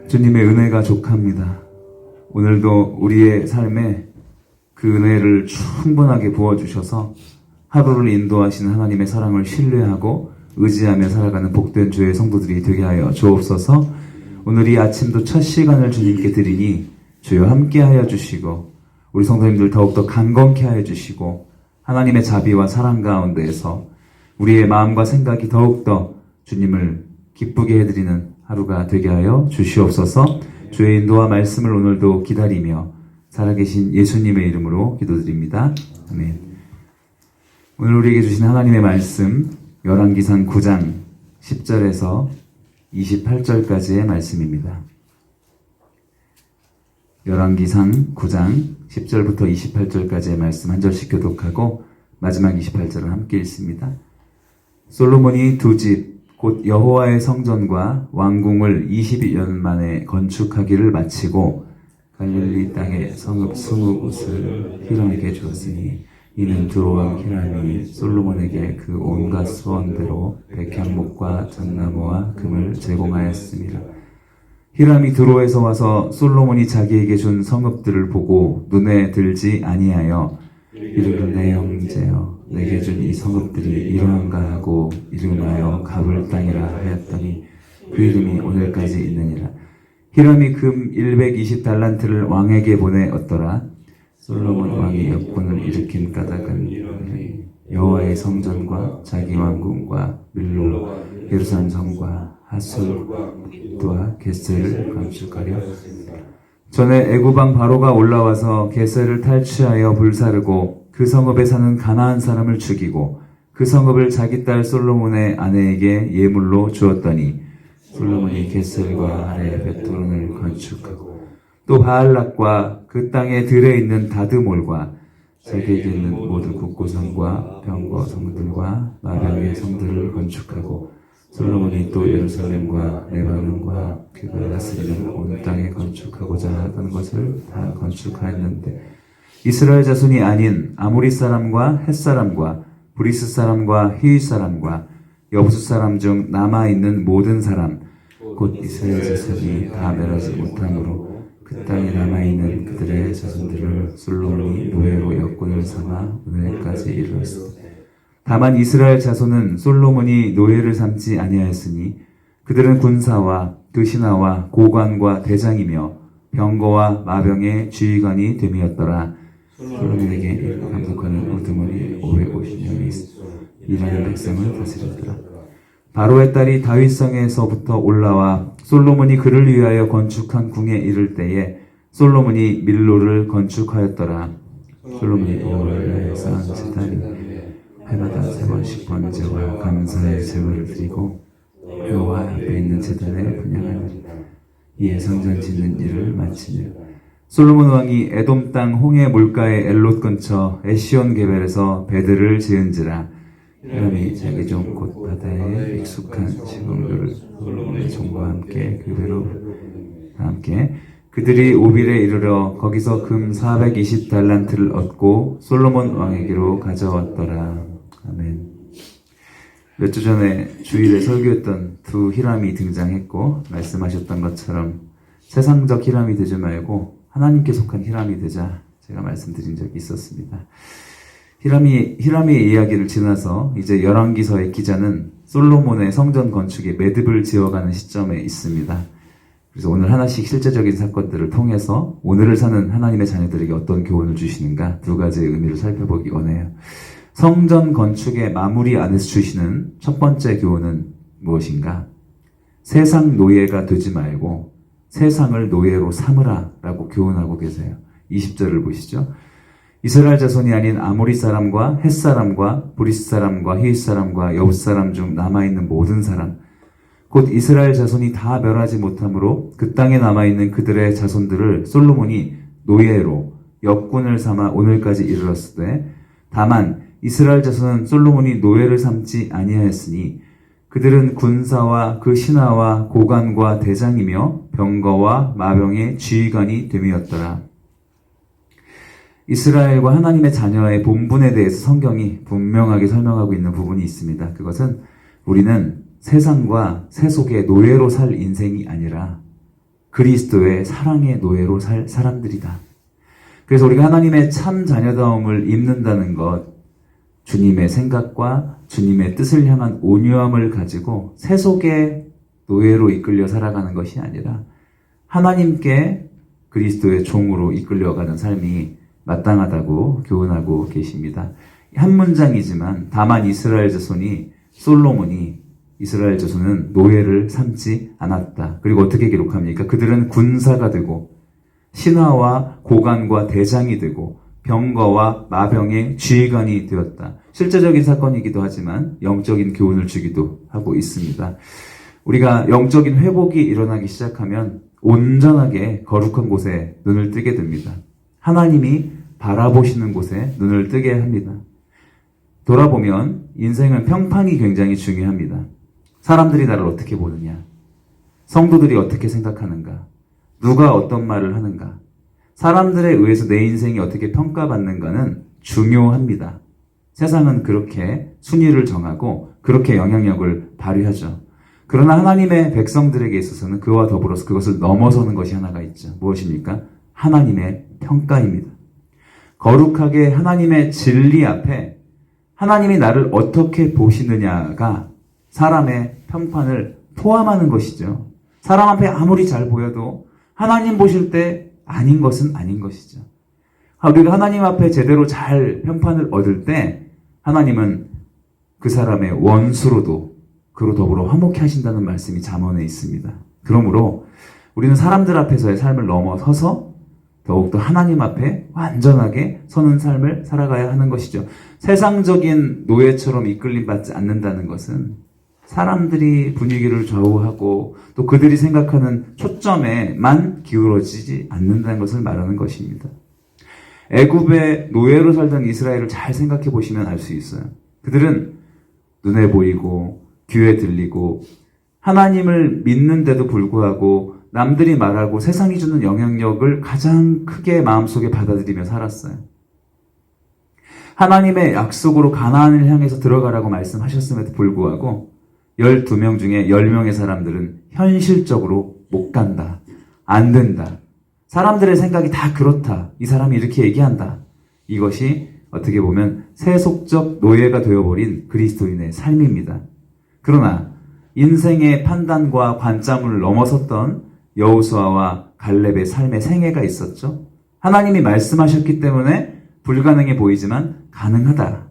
주님의 은혜가 족합니다. 오늘도 우리의 삶에 그 은혜를 충분하게 부어주셔서 하루를 인도하시는 하나님의 사랑을 신뢰하고 의지하며 살아가는 복된 주의 성도들이 되게 하여 주옵소서. 오늘 이 아침도 첫 시간을 주님께 드리니 주여 함께 하여 주시고 우리 성도님들 더욱더 강건케 하여 주시고 하나님의 자비와 사랑 가운데에서 우리의 마음과 생각이 더욱더 주님을 기쁘게 해드리는 하루가 되게 하여 주시옵소서. 주의 인도와 말씀을 오늘도 기다리며 살아계신 예수님의 이름으로 기도드립니다. 아멘. 오늘 우리에게 주신 하나님의 말씀 열왕기상 9장 10절에서 28절까지의 말씀입니다. 열왕기상 9장 10절부터 28절까지의 말씀 한 절씩 교독하고 마지막 28절은 함께 읽습니다. 솔로몬이 두 집 곧 여호와의 성전과 왕궁을 22년 만에 건축하기를 마치고 갈릴리 땅에 성읍 20곳을 히람에게 주었으니 이는 두로왕 히람이 솔로몬에게 그 온갖 소원대로 백향목과 잣나무와 금을 제공하였습니다. 히람이 두로에서 와서 솔로몬이 자기에게 준 성읍들을 보고 눈에 들지 아니하여 이르기를 내 형제여 내게 준 이 성읍들이 이러한가 하고 이름하여 가볼 땅이라 하였더니 그 이름이 오늘까지 있느니라. 히람이 금 120달란트를 왕에게 보내었더라. 솔로몬 왕이 역군을 일으킨 까닭은 여호와의 성전과 자기 왕궁과 밀로 예루살렘 성과 하술과 겟셀을 건축하려 전에 애굽왕 바로가 올라와서 겟셀을 탈취하여 불사르고 그 성읍에 사는 가나안 사람을 죽이고 그 성읍을 자기 딸 솔로몬의 아내에게 예물로 주었더니 솔로몬이 겟셀과 아래 벳토론을 건축하고 또 바알락과 그 땅에 들에 있는 다드몰과 자기에게 있는 모든 국고성과 병거 성들과 마병의 성들을 건축하고 솔로몬이 또 예루살렘과 레바논과 그가 다스리는 온 땅에 건축하고자 하던 것을 다 건축하였는데 이스라엘 자손이 아닌 아모리 사람과 헷 사람과 브리스 사람과 히윗 사람과 여부수 사람 중 남아있는 모든 사람 곧 이스라엘 자손이 다 멸하지 못함으로 그 땅에 남아있는 그들의 자손들을 솔로몬이 노예로 역군을 삼아 오늘까지 이르렀습니다. 다만 이스라엘 자손은 솔로몬이 노예를 삼지 아니하였으니 그들은 군사와 그 신하와 고관과 대장이며 병거와 마병의 주의관이 됨이었더라. 솔로몬에게 감독하는 우두머리 550명이 이라는 백성을 다스렸더라. 바로의 딸이 다윗성에서부터 올라와 솔로몬이 그를 위하여 건축한 궁에 이를 때에 솔로몬이 밀로를 건축하였더라. 솔로몬이 여호와를 위하여 쌓은 제단이 해마다 3번씩 번제와 감사의 제물을 드리고 여호와 앞에 있는 제단에 분향하니라. 이에 성전 짓는 일을 마치니라. 솔로몬 왕이 에돔 땅 홍해 물가의 엘롯 근처 에시온 게벨에서 배들을 지은지라. 히람이 자기 종 곧 바다에 익숙한 시공들을 솔로몬의 종과 함께 그 배로 함께 그들이 오빌에 이르러 거기서 금 420달란트를 얻고 솔로몬 왕에게로 가져왔더라. 아멘. 몇 주 전에 주일에 설교했던 두 히람이 등장했고 말씀하셨던 것처럼 세상적 히람이 되지 말고 하나님께 속한 히람이 되자 제가 말씀드린 적이 있었습니다. 히람의 이야기를 지나서 이제 열왕기서의 기자는 솔로몬의 성전 건축에 매듭을 지어가는 시점에 있습니다. 그래서 오늘 하나씩 실제적인 사건들을 통해서 오늘을 사는 하나님의 자녀들에게 어떤 교훈을 주시는가 두 가지의 의미를 살펴보기 원해요. 성전 건축의 마무리 안에서 주시는 첫 번째 교훈은 무엇인가? 세상 노예가 되지 말고 세상을 노예로 삼으라 라고 교훈하고 계세요. 20절을 보시죠. 이스라엘 자손이 아닌 아모리 사람과 헷 사람과 브리스 사람과 히윗 사람과 여부스 사람 중 남아있는 모든 사람 곧 이스라엘 자손이 다 멸하지 못함으로 그 땅에 남아있는 그들의 자손들을 솔로몬이 노예로 역군을 삼아 오늘까지 이르렀으되 다만 이스라엘 자손은 솔로몬이 노예를 삼지 아니하였으니 그들은 군사와 그 신하와 고관과 대장이며 병거와 마병의 지휘관이 됨이었더라. 이스라엘과 하나님의 자녀의 본분에 대해서 성경이 분명하게 설명하고 있는 부분이 있습니다. 그것은 우리는 세상과 세속의 노예로 살 인생이 아니라 그리스도의 사랑의 노예로 살 사람들이다. 그래서 우리가 하나님의 참 자녀다움을 입는다는 것, 주님의 생각과 주님의 뜻을 향한 온유함을 가지고 세속의 노예로 이끌려 살아가는 것이 아니라 하나님께 그리스도의 종으로 이끌려가는 삶이 마땅하다고 교훈하고 계십니다. 한 문장이지만 다만 이스라엘 자손이 솔로몬이 이스라엘 자손은 노예를 삼지 않았다. 그리고 어떻게 기록합니까? 그들은 군사가 되고 신하와 고관과 대장이 되고 병거와 마병의 지휘관이 되었다. 실제적인 사건이기도 하지만 영적인 교훈을 주기도 하고 있습니다. 우리가 영적인 회복이 일어나기 시작하면 온전하게 거룩한 곳에 눈을 뜨게 됩니다. 하나님이 바라보시는 곳에 눈을 뜨게 합니다. 돌아보면 인생은 평판이 굉장히 중요합니다. 사람들이 나를 어떻게 보느냐, 성도들이 어떻게 생각하는가, 누가 어떤 말을 하는가, 사람들에 의해서 내 인생이 어떻게 평가받는가는 중요합니다. 세상은 그렇게 순위를 정하고 그렇게 영향력을 발휘하죠. 그러나 하나님의 백성들에게 있어서는 그와 더불어서 그것을 넘어서는 것이 하나가 있죠. 무엇입니까? 하나님의 평가입니다. 거룩하게 하나님의 진리 앞에 하나님이 나를 어떻게 보시느냐가 사람의 평판을 포함하는 것이죠. 사람 앞에 아무리 잘 보여도 하나님 보실 때 아닌 것은 아닌 것이죠. 우리가 하나님 앞에 제대로 잘 평판을 얻을 때 하나님은 그 사람의 원수로도 그로 더불어 화목해 하신다는 말씀이 잠언에 있습니다. 그러므로 우리는 사람들 앞에서의 삶을 넘어서서 더욱더 하나님 앞에 완전하게 서는 삶을 살아가야 하는 것이죠. 세상적인 노예처럼 이끌림 받지 않는다는 것은 사람들이 분위기를 좌우하고 또 그들이 생각하는 초점에만 기울어지지 않는다는 것을 말하는 것입니다. 애굽의 노예로 살던 이스라엘을 잘 생각해 보시면 알 수 있어요. 그들은 눈에 보이고 귀에 들리고 하나님을 믿는데도 불구하고 남들이 말하고 세상이 주는 영향력을 가장 크게 마음속에 받아들이며 살았어요. 하나님의 약속으로 가나안을 향해서 들어가라고 말씀하셨음에도 불구하고 12명 중에 10명의 사람들은 현실적으로 못 간다, 안 된다, 사람들의 생각이 다 그렇다, 이 사람이 이렇게 얘기한다. 이것이 어떻게 보면 세속적 노예가 되어버린 그리스도인의 삶입니다. 그러나 인생의 판단과 관점을 넘어섰던 여호수아와 갈렙의 삶의 생애가 있었죠. 하나님이 말씀하셨기 때문에 불가능해 보이지만 가능하다.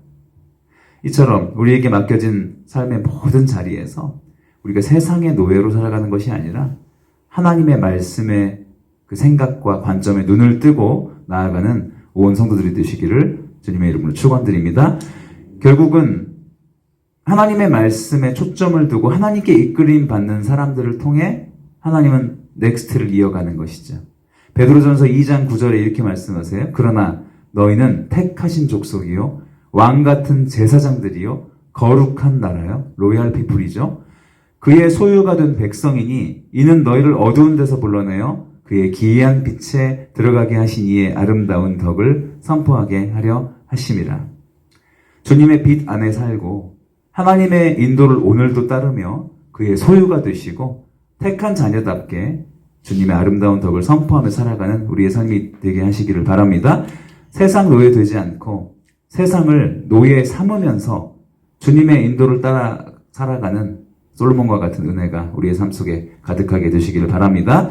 이처럼 우리에게 맡겨진 삶의 모든 자리에서 우리가 세상의 노예로 살아가는 것이 아니라 하나님의 말씀의 그 생각과 관점에 눈을 뜨고 나아가는 온 성도들이 되시기를 주님의 이름으로 축원드립니다. 결국은 하나님의 말씀에 초점을 두고 하나님께 이끌림 받는 사람들을 통해 하나님은 넥스트를 이어가는 것이죠. 베드로전서 2장 9절에 이렇게 말씀하세요. 그러나 너희는 택하신 족속이요 왕 같은 제사장들이요 거룩한 나라요 로얄 피플이죠. 그의 소유가 된 백성이니 이는 너희를 어두운 데서 불러내어 그의 기이한 빛에 들어가게 하신 이의 아름다운 덕을 선포하게 하려 하심이라. 주님의 빛 안에 살고 하나님의 인도를 오늘도 따르며 그의 소유가 되시고 택한 자녀답게 주님의 아름다운 덕을 선포하며 살아가는 우리의 삶이 되게 하시기를 바랍니다. 세상 노예 되지 않고 세상을 노예 삼으면서 주님의 인도를 따라 살아가는 솔로몬과 같은 은혜가 우리의 삶 속에 가득하게 되시기를 바랍니다.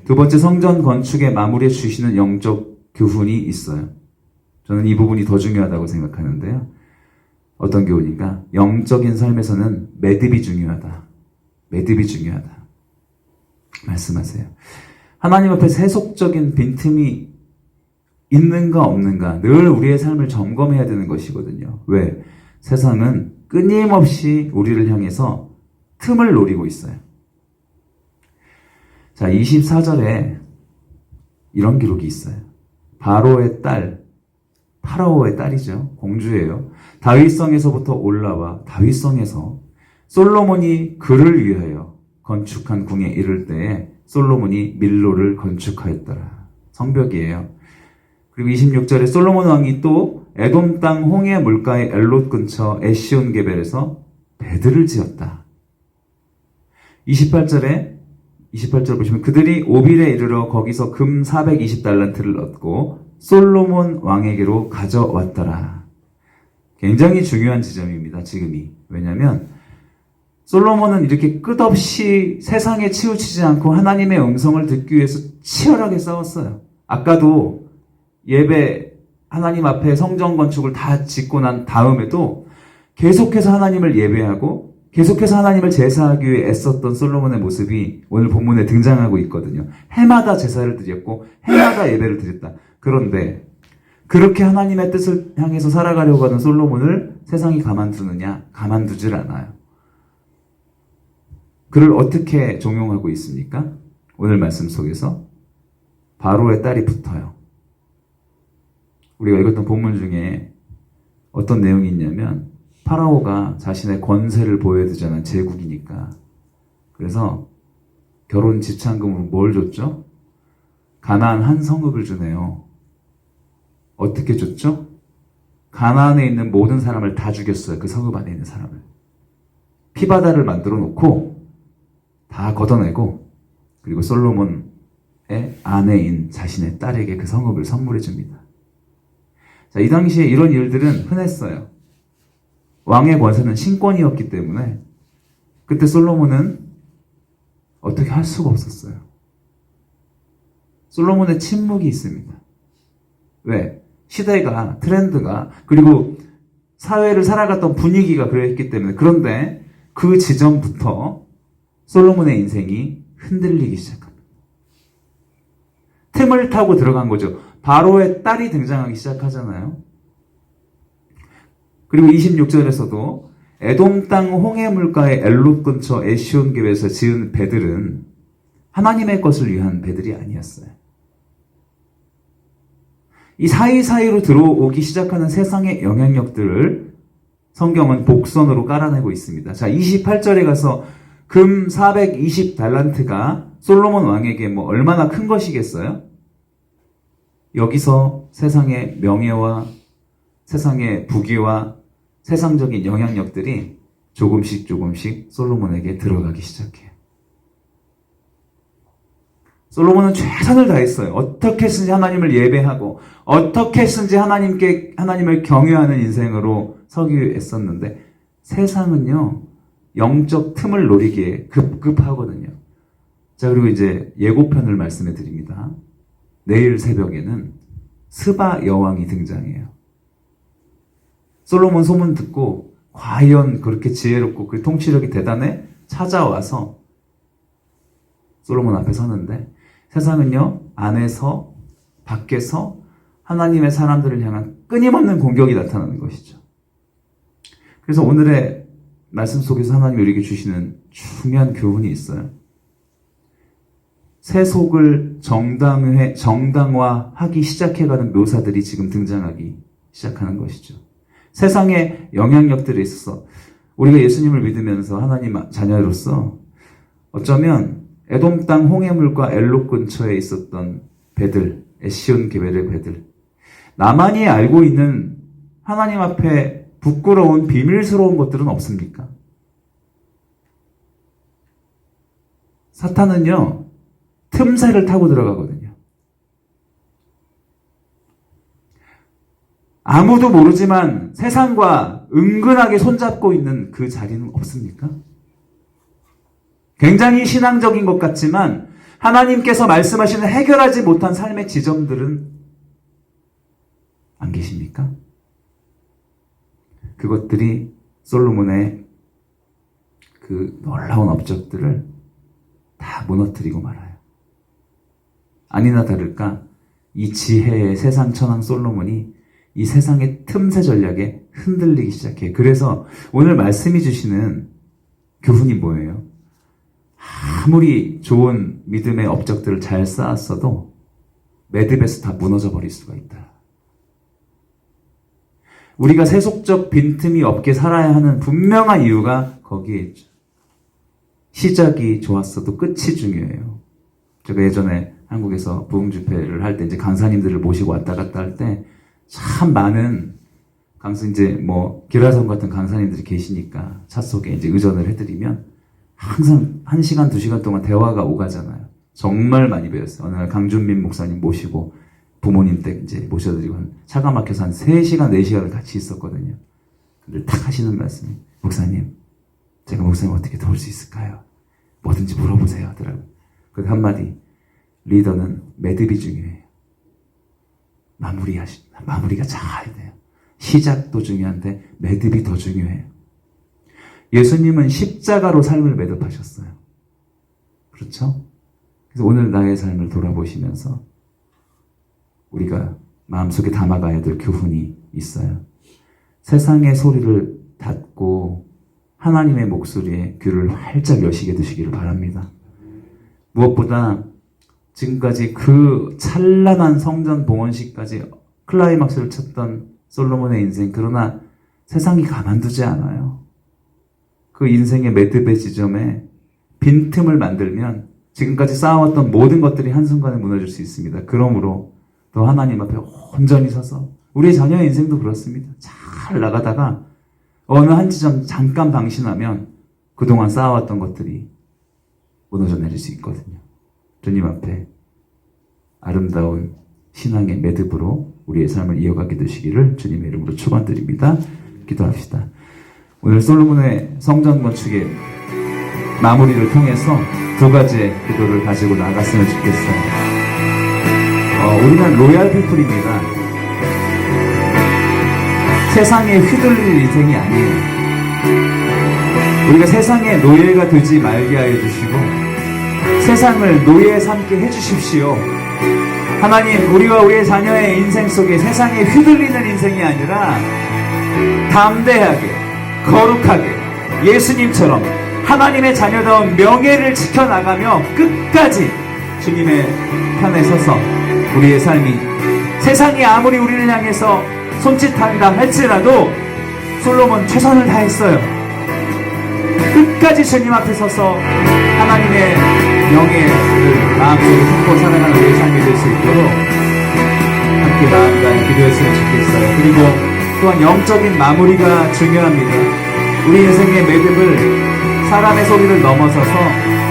두 번째, 성전 건축에 마무리해 주시는 영적 교훈이 있어요. 저는 이 부분이 더 중요하다고 생각하는데요. 어떤 교훈인가? 영적인 삶에서는 매듭이 중요하다. 매듭이 중요하다. 말씀하세요. 하나님 앞에 세속적인 빈틈이 있는가 없는가 늘 우리의 삶을 점검해야 되는 것이거든요. 왜? 세상은 끊임없이 우리를 향해서 틈을 노리고 있어요. 자, 24절에 이런 기록이 있어요. 바로의 딸, 파라오의 딸이죠. 공주예요. 다윗성에서부터 올라와 다윗성에서 솔로몬이 그를 위하여 건축한 궁에 이를 때에 솔로몬이 밀로를 건축하였더라. 성벽이에요. 그리고 26절에 솔로몬 왕이 또 에돔 땅 홍해 물가의 엘롯 근처 에시온 게벨에서 배들을 지었다. 28절에 28절 보시면 그들이 오빌에 이르러 거기서 금 420달란트를 얻고 솔로몬 왕에게로 가져왔더라. 굉장히 중요한 지점입니다. 지금이. 왜냐하면 솔로몬은 이렇게 끝없이 세상에 치우치지 않고 하나님의 음성을 듣기 위해서 치열하게 싸웠어요. 아까도 예배 하나님 앞에 성전 건축을 다 짓고 난 다음에도 계속해서 하나님을 예배하고 계속해서 하나님을 제사하기 위해 애썼던 솔로몬의 모습이 오늘 본문에 등장하고 있거든요. 해마다 제사를 드렸고 해마다 예배를 드렸다. 그런데 그렇게 하나님의 뜻을 향해서 살아가려고 하는 솔로몬을 세상이 가만두느냐? 가만두질 않아요. 그를 어떻게 종용하고 있습니까? 오늘 말씀 속에서 바로의 딸이 붙어요. 우리가 읽었던 본문 중에 어떤 내용이 있냐면 파라오가 자신의 권세를 보여주자는 제국이니까 그래서 결혼 지참금으로 뭘 줬죠? 가나안 한 성읍을 주네요. 어떻게 줬죠? 가나안에 있는 모든 사람을 다 죽였어요. 그 성읍 안에 있는 사람을. 피바다를 만들어 놓고 다 걷어내고 그리고 솔로몬의 아내인 자신의 딸에게 그 성읍을 선물해 줍니다. 자, 이 당시에 이런 일들은 흔했어요. 왕의 권세는 신권이었기 때문에 그때 솔로몬은 어떻게 할 수가 없었어요. 솔로몬의 침묵이 있습니다. 왜? 시대가, 트렌드가, 그리고 사회를 살아갔던 분위기가 그랬기 때문에. 그런데 그 지점부터 솔로몬의 인생이 흔들리기 시작합니다. 틈을 타고 들어간 거죠. 바로의 딸이 등장하기 시작하잖아요. 그리고 26절에서도 에돔 땅 홍해 물가의 엘롯 근처 에시온 geb에서 지은 배들은 하나님의 것을 위한 배들이 아니었어요. 이 사이사이로 들어오기 시작하는 세상의 영향력들을 성경은 복선으로 깔아내고 있습니다. 자, 28절에 가서 금 420달란트가 솔로몬 왕에게 뭐 얼마나 큰 것이겠어요? 여기서 세상의 명예와 세상의 부귀와 세상적인 영향력들이 조금씩 솔로몬에게 들어가기 시작해요. 솔로몬은 최선을 다했어요. 어떻게 해서든지 하나님을 예배하고 어떻게 해서든지 하나님을 경외하는 인생으로 서기 위해 애썼는데 세상은요 영적 틈을 노리기에 급급하거든요. 자, 그리고 이제 예고편을 말씀해 드립니다. 내일 새벽에는 스바 여왕이 등장해요. 솔로몬 소문 듣고 과연 그렇게 지혜롭고 그 통치력이 대단해? 찾아와서 솔로몬 앞에 서는데 세상은요 안에서 밖에서 하나님의 사람들을 향한 끊임없는 공격이 나타나는 것이죠. 그래서 오늘의 말씀 속에서 하나님이 우리에게 주시는 중요한 교훈이 있어요. 세속을 정당화하기 시작해가는 묘사들이 지금 등장하기 시작하는 것이죠. 세상의 영향력들에 있어서 우리가 예수님을 믿으면서 하나님 자녀로서 어쩌면 에돔 땅 홍해물과 엘롯 근처에 있었던 배들, 에시온 게벨의 배들, 나만이 알고 있는 하나님 앞에 부끄러운 비밀스러운 것들은 없습니까? 사탄은요 틈새를 타고 들어가거든요. 아무도 모르지만 세상과 은근하게 손잡고 있는 그 자리는 없습니까? 굉장히 신앙적인 것 같지만 하나님께서 말씀하시는 해결하지 못한 삶의 지점들은 안 계십니까? 그것들이 솔로몬의 그 놀라운 업적들을 다 무너뜨리고 말아요. 아니나 다를까 이 지혜의 세상 천왕 솔로몬이 이 세상의 틈새 전략에 흔들리기 시작해요. 그래서 오늘 말씀이 주시는 교훈이 뭐예요? 아무리 좋은 믿음의 업적들을 잘 쌓았어도 매듭에서 다 무너져 버릴 수가 있다. 우리가 세속적 빈틈이 없게 살아야 하는 분명한 이유가 거기에 있죠. 시작이 좋았어도 끝이 중요해요. 제가 예전에 한국에서 부흥 집회를 할 때 이제 강사님들을 모시고 왔다 갔다 할 때 참 많은 이제 기라성 같은 강사님들이 계시니까 차 속에 이제 의전을 해드리면 항상 1시간, 2시간 동안 대화가 오가잖아요. 정말 많이 배웠어요. 어느 날 강준민 목사님 모시고 부모님 댁 이제 모셔드리고 차가 막혀서 한 3시간, 4시간을 같이 있었거든요. 근데 딱 하시는 말씀이, 목사님, 제가 목사님 어떻게 도울 수 있을까요? 뭐든지 물어보세요 하더라고요. 그 한마디, 리더는 매듭이 중요해요. 마무리가 잘 돼요. 시작도 중요한데 매듭이 더 중요해요. 예수님은 십자가로 삶을 매듭하셨어요. 그렇죠? 그래서 오늘 나의 삶을 돌아보시면서 우리가 마음속에 담아가야 될 교훈이 있어요. 세상의 소리를 닫고 하나님의 목소리에 귀를 활짝 여시게 되시기를 바랍니다. 무엇보다 지금까지 그 찬란한 성전 봉헌식까지 클라이막스를 쳤던 솔로몬의 인생, 그러나 세상이 가만두지 않아요. 그 인생의 매듭의 지점에 빈틈을 만들면 지금까지 쌓아왔던 모든 것들이 한순간에 무너질 수 있습니다. 그러므로 더 하나님 앞에 온전히 서서, 우리의 자녀의 인생도 그렇습니다. 잘 나가다가 어느 한 지점 잠깐 방심하면 그동안 쌓아왔던 것들이 무너져 내릴 수 있거든요. 주님 앞에 아름다운 신앙의 매듭으로 우리의 삶을 이어가게 되시기를 주님의 이름으로 축원드립니다. 기도합시다. 오늘 솔로몬의 성전 건축의 마무리를 통해서 2가지의 기도를 가지고 나갔으면 좋겠어요. 우리는 로얄 피플입니다. 세상에 휘둘릴 인생이 아니에요. 우리가 세상의 노예가 되지 말게 하여 주시고 세상을 노예 삼게 해주십시오. 하나님, 우리와 우리의 자녀의 인생 속에 세상에 휘둘리는 인생이 아니라 담대하게, 거룩하게, 예수님처럼 하나님의 자녀다운 명예를 지켜나가며 끝까지 주님의 편에 서서 우리의 삶이 세상이 아무리 우리를 향해서 손짓한다 할지라도 솔로몬 최선을 다했어요. 끝까지 주님 앞에 서서 하나님의 명예를 마음속에 품고 살아가는 우리의 삶이 될 수 있도록 함께 나아가 기도했으면 좋겠어요. 그리고 또한 영적인 마무리가 중요합니다. 우리 인생의 매듭을 사람의 소리를 넘어서서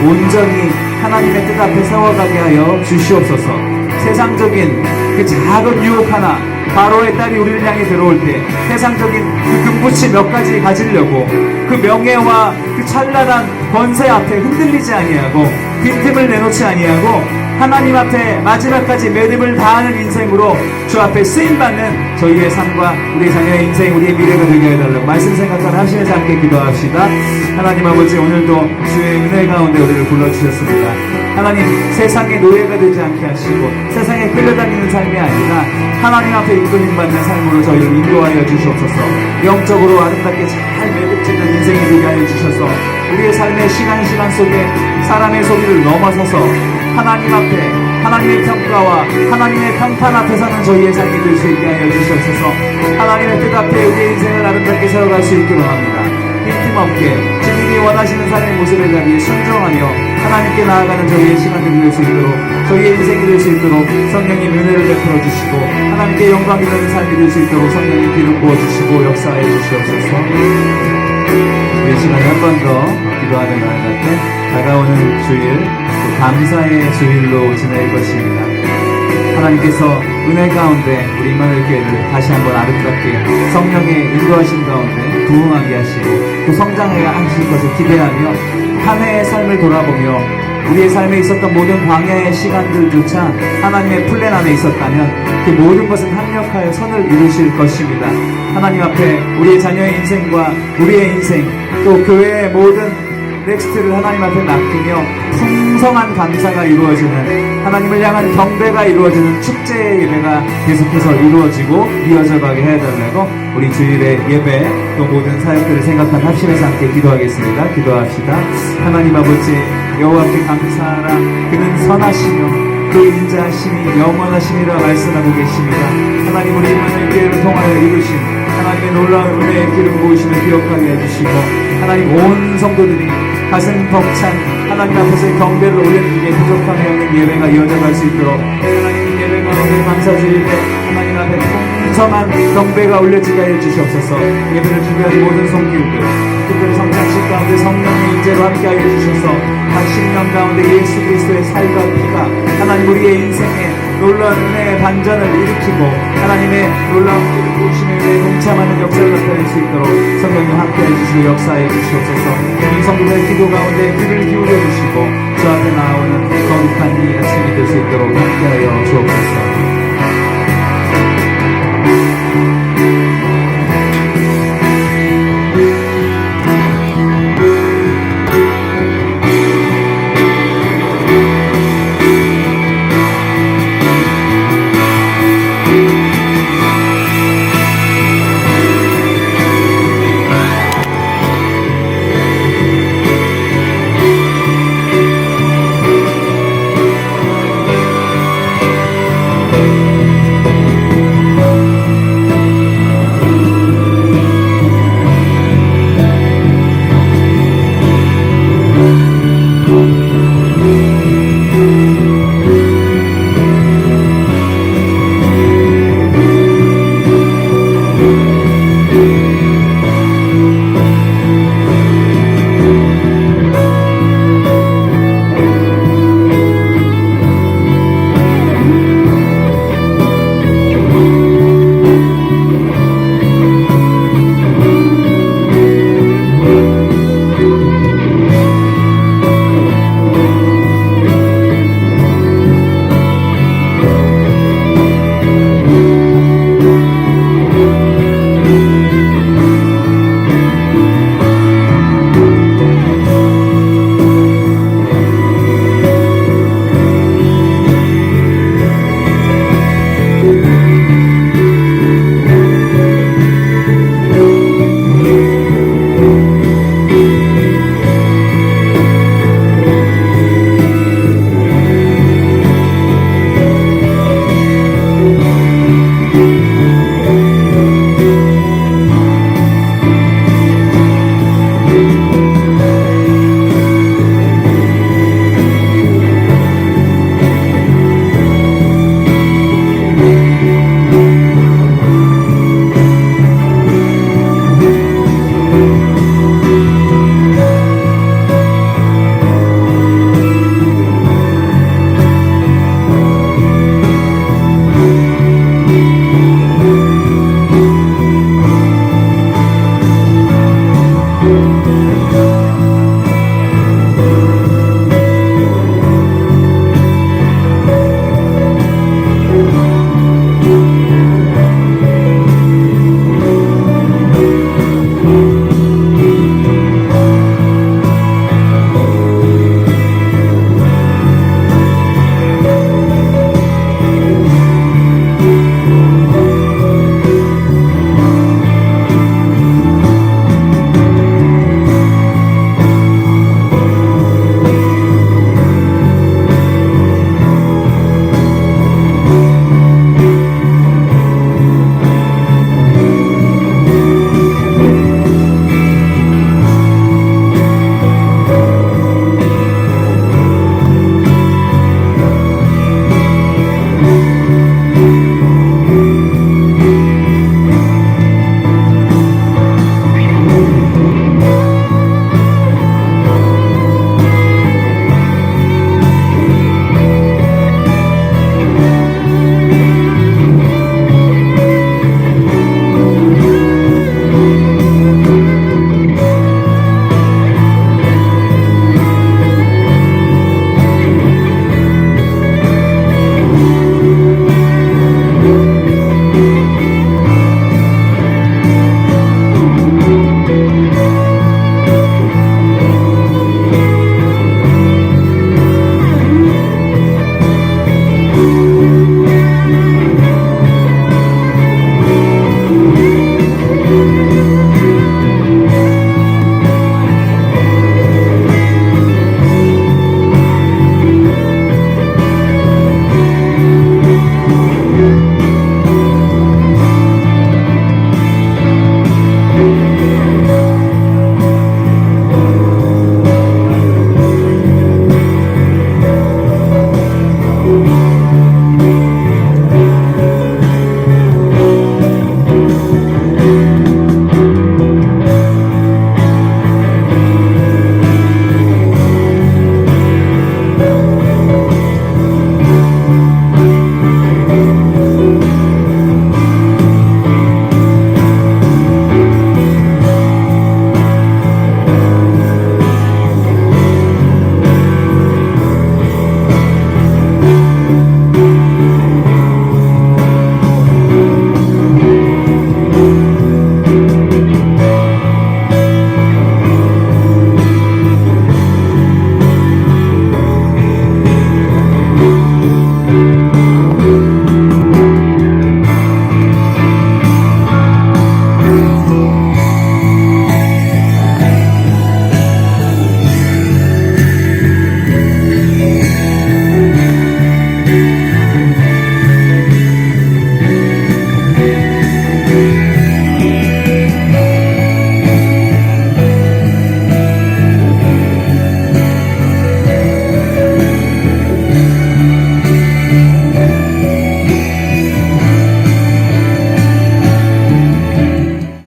온전히 하나님의 뜻 앞에 세워가게 하여 주시옵소서. 세상적인 그 작은 유혹 하나, 바로의 딸이 우리를 향해 들어올 때 세상적인 그 금붙이 몇 가지 가지려고 그 명예와 그 찬란한 권세 앞에 흔들리지 아니하고 빈틈을 내놓지 아니하고 하나님 앞에 마지막까지 매듭을 다하는 인생으로 주 앞에 쓰임받는 저희의 삶과 우리 자녀의 인생, 우리의 미래가 되게 해달라고 말씀 생각하는 하시면서 함께 기도합시다. 하나님 아버지, 오늘도 주의 은혜 가운데 우리를 불러주셨습니다. 하나님, 세상의 노예가 되지 않게 하시고 세상에 끌려다니는 삶이 아니라 하나님 앞에 이끌림받는 삶으로 저희를 인도하여 주시옵소서. 영적으로 아름답게 잘 매듭짓는 인생이 되게 하여 주셔서 우리의 삶의 시간 속에 사람의 소리를 넘어서서 하나님 앞에 하나님의 평가와 하나님의 평판 앞에 서는 저희의 삶이 될 수 있게 하여 주시옵소서. 하나님의 뜻 앞에 우리의 인생을 아름답게 세워갈 수 있기를 합니다. 빈틈없게 주님이 원하시는 삶의 모습의 자리에 순종하며 하나님께 나아가는 저희의 시간들이 될 수 있도록, 저희의 인생이 될 수 있도록 성령님 은혜를 베풀어 주시고 하나님께 영광이 되는 삶이 될 수 있도록 성령님 기름 부어주시고 역사해 주시옵소서. 우리 시간에 한 번 더 기도하며 나아갈 때 다가오는 주일, 또 감사의 주일로 지낼 것입니다. 하나님께서 은혜 가운데 우리 임마누엘 교회를 다시 한번 아름답게 성령의 인도하신 가운데 부흥하게 하시고 또 성장하게 하실 것을 기대하며 한 해의 삶을 돌아보며 우리의 삶에 있었던 모든 광야의 시간들조차 하나님의 플랜 안에 있었다면 그 모든 것은 합력하여 선을 이루실 것입니다. 하나님 앞에 우리의 자녀의 인생과 우리의 인생, 또 교회의 모든 넥스트를 하나님 앞에 맡기며 풍성한 감사가 이루어지는, 하나님을 향한 경배가 이루어지는 축제의 예배가 계속해서 이루어지고 이어져 가게 해달라고 우리 주일의 예배 또 모든 사역들을 생각한 합심해서 함께 기도하겠습니다. 기도합시다. 하나님 아버지, 여호와께 감사하라. 그는 선하시며 그 인자하심이 영원하심이라 말씀하고 계십니다. 하나님, 우리 임마누엘 교회를 통하여 이루신 하나님의 놀라운 은혜의 기름 부으심을 기억하게 해주시고 하나님, 온 성도들이 가슴 벅찬 하나님 앞에서 경배를 올려드리기에 부족함이 없는 예배가 이어져갈 수 있도록 하나님, 예배 가운데 감사주일에 하나님 앞에 풍성한 경배가 올려지게 해 주시옵소서. 예배를 준비한 모든 손길들, 특별히 성찬식 가운데 성령의 인재로 함께하여 주셔서 각 십년 가운데 예수 그리스도의 살과 피가 하나님 우리의 인생에 놀라운 은혜의 반전을 일으키고 하나님의 놀라운 부르심에 대해 동참하는 역사를 나타낼 수 있도록 성령님 함께해 주시고 역사해 주시옵소서. 이 성도들의 기도 가운데 귀를 기울여 주시고 저 앞에 나오는 거룩한